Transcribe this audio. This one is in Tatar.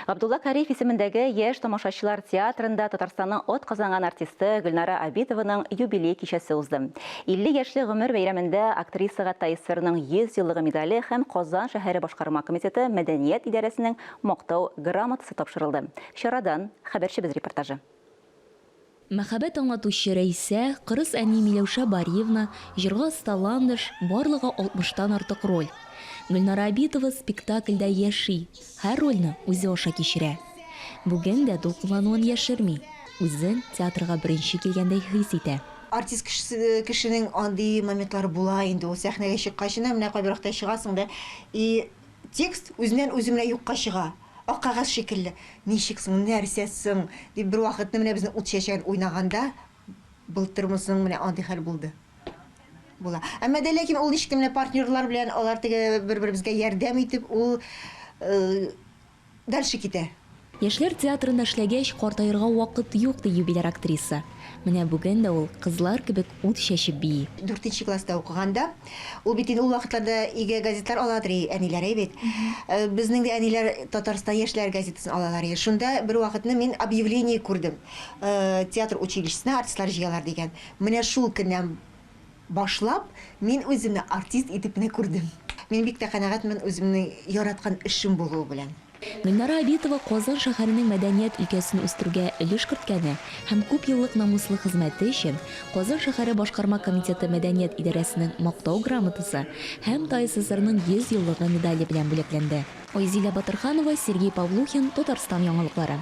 Абдулла Кариев исемендәге яшь тамашачылар театрында Татарстанның от казанган артисты Гөлнара Абитованың юбилей кичәсе узды. 50 яшьлек гомер бәйрәмендә актрисага Тайсырның 100 еллыгы медале һәм Казан шәһәре башкарма комитеты мәдәният идарәсенең мактау грамотасы тапшырылды. Чарадан хәбәрчебез репортажы. Мәхәббәт аңлатучы Рәйсә, кырыс әни Миләүшә Бариевна, җырга сталандыш, барлыгы 60-тан артык роль. Гөлнара Абитова спектакльдә яши, һәр рольне үзе аша кичерә. Бүген дә дулкынлануын яшерми, үзен театрга беренче килгәндәй хис итә. Артист кешенең андый моментлары була инде, ул сәхнәгә чыккачына менә кайберакта чыгасың да, и текст үзеннән менә юкка чыга. Ак кагаз шикелле. Ничексең, нәрсәсең? Дип бер вакытны менә безнең ут чәчәген уйнаганда былтырмысың менә андый хәл булды. Була. Әмма дә ләкин ул ничек менә партнерлар белән алар теге бер-беребезгә ярдәм итеп ул дальше китә. Яшьләр театрында эшләгәч, картаерга вакыт юк ди юбиляр актриса. Менә бүген дә ул кызлар кебек ут чәчеп бии. 4-нче класста укыганда, ул бит ул вакытларда иге газетлар аладыр, әниләре бит. Безнең дә әниләр Татарстан яшьләр газетасын алалар. Шунда бер вакытны мин объявление күрдем. Театр училищесына артистлар җыялар дигән. Менә шул көннән башлап мин үземне артист итеп менә күрдем. Мин бик тә канәгатьмен үземнең яраткан эшем булуы белән. Гөлнара Абитова Казан шәһәренең мәдәният өлкәсен үстерүгә өлеш керткәне һәм күп еллык намуслы хезмәте өчен Казан шәһәре башкарма комитеты мәдәният идарәсенең мактау грамотасы һәм ТССРның 100 еллыгы медале белән бүләкләнде. Айзилә Батырханова, Сергей Павлухин, Татарстан яңалыклары.